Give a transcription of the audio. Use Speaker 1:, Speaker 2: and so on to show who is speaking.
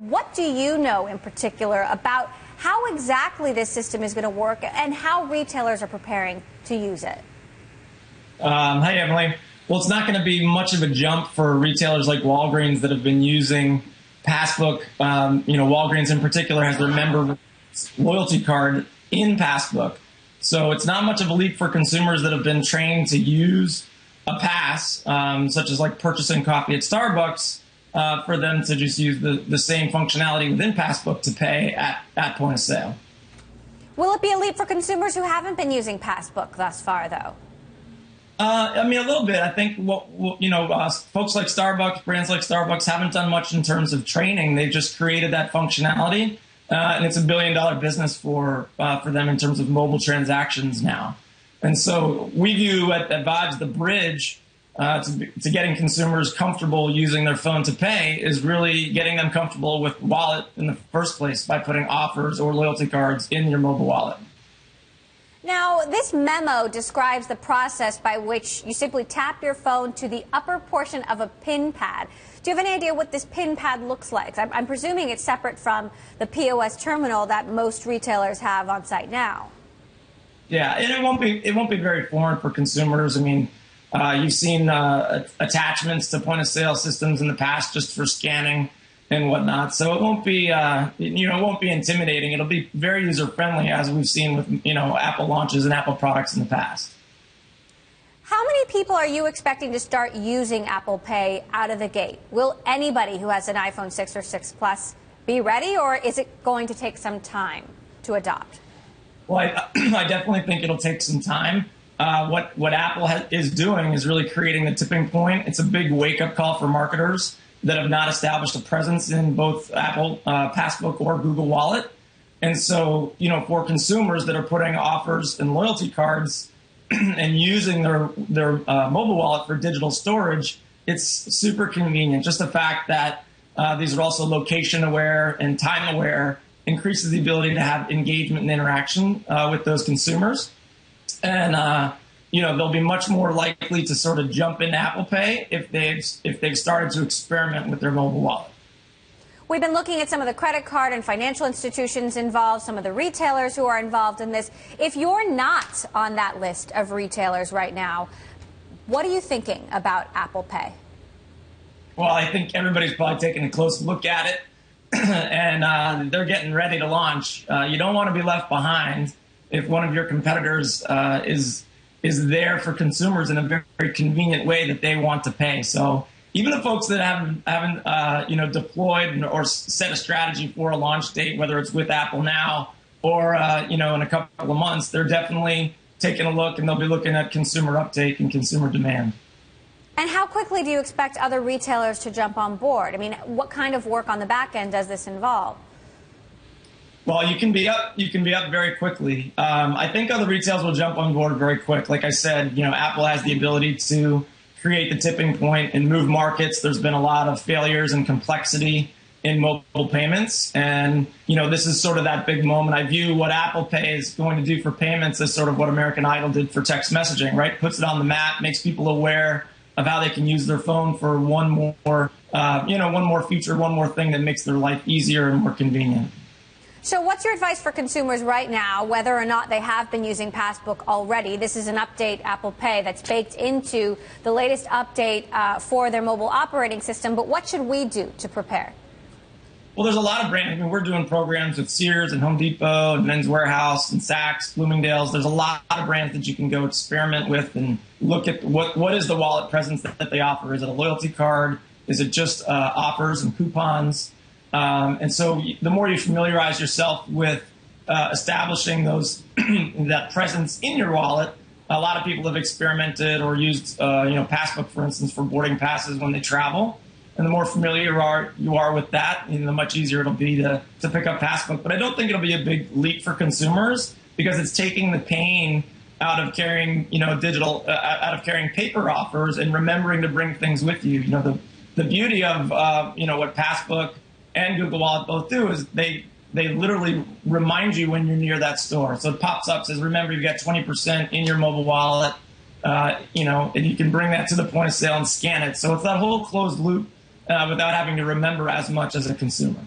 Speaker 1: What do you know in particular about how exactly this system is going to work and how retailers are preparing to use it?
Speaker 2: Hi, Emily. Well, it's not going to be much of a jump for retailers like Walgreens that have been using Passbook. Walgreens in particular has their member loyalty card in Passbook. So it's not much of a leap for consumers that have been trained to use a pass, such as like purchasing coffee at Starbucks, for them to just use the same functionality within Passbook to pay at point of sale.
Speaker 1: Will it be a leap for consumers who haven't been using Passbook thus far, though?
Speaker 2: A little bit. I think folks like Starbucks, brands like Starbucks, haven't done much in terms of training. They've just created that functionality, and it's $1 billion business for them in terms of mobile transactions now. And so we view at Vibes the bridge to getting consumers comfortable using their phone to pay is really getting them comfortable with wallet in the first place by putting offers or loyalty cards in your mobile wallet.
Speaker 1: Now, this memo describes the process by which you simply tap your phone to the upper portion of a PIN pad. Do you have any idea what this PIN pad looks like? I'm presuming it's separate from the POS terminal that most retailers have on site now.
Speaker 2: Yeah, and it won't be very foreign for consumers. I mean, you've seen attachments to point of sale systems in the past just for scanning and whatnot. So it won't be, it won't be intimidating. It'll be very user friendly, as we've seen with, Apple launches and Apple products in the past.
Speaker 1: How many people are you expecting to start using Apple Pay out of the gate? Will anybody who has an iPhone 6 or 6 Plus be ready, or is it going to take some time to adopt?
Speaker 2: Well, I definitely think it'll take some time. What Apple is doing is really creating the tipping point. It's a big wake-up call for marketers that have not established a presence in both Apple Passbook or Google Wallet. And so, for consumers that are putting offers and loyalty cards and using their mobile wallet for digital storage, it's super convenient. Just the fact that these are also location aware and time aware increases the ability to have engagement and interaction with those consumers. And they'll be much more likely to sort of jump into Apple Pay if they've started to experiment with their mobile wallet.
Speaker 1: We've been looking at some of the credit card and financial institutions involved, some of the retailers who are involved in this. If you're not on that list of retailers right now, what are you thinking about Apple Pay?
Speaker 2: Well, I think everybody's probably taking a close look at it, and they're getting ready to launch. You don't want to be left behind if one of your competitors is there for consumers in a very, very convenient way that they want to pay. So even the folks that haven't deployed or set a strategy for a launch date, whether it's with Apple now or in a couple of months, they're definitely taking a look, and they'll be looking at consumer uptake and consumer demand.
Speaker 1: And how quickly do you expect other retailers to jump on board? I mean, what kind of work on the back end does this involve?
Speaker 2: Well, you can be up very quickly. I think other retailers will jump on board very quick. Like I said, Apple has the ability to create the tipping point and move markets. There's been a lot of failures and complexity in mobile payments. And, this is sort of that big moment. I view what Apple Pay is going to do for payments as sort of what American Idol did for text messaging, right? Puts it on the map, makes people aware of how they can use their phone for one more feature, one more thing that makes their life easier and more convenient.
Speaker 1: So what's your advice for consumers right now, whether or not they have been using Passbook already? This is an update, Apple Pay, that's baked into the latest update for their mobile operating system. But what should we do to prepare?
Speaker 2: Well, there's a lot of brands. I mean, we're doing programs with Sears and Home Depot and Men's Warehouse and Saks, Bloomingdale's. There's a lot of brands that you can go experiment with and look at what is the wallet presence that they offer. Is it a loyalty card? Is it just offers and coupons? And so the more you familiarize yourself with establishing that presence in your wallet, a lot of people have experimented or used Passbook, for instance, for boarding passes when they travel. And the more familiar you are with that, the much easier it'll be to pick up Passbook. But I don't think it'll be a big leap for consumers because it's taking the pain out of carrying out of carrying paper offers and remembering to bring things with you. The beauty of what Passbook and Google Wallet both do is they literally remind you when you're near that store. So it pops up, says, remember, you've got 20% in your mobile wallet, and you can bring that to the point of sale and scan it. So it's that whole closed loop without having to remember as much as a consumer.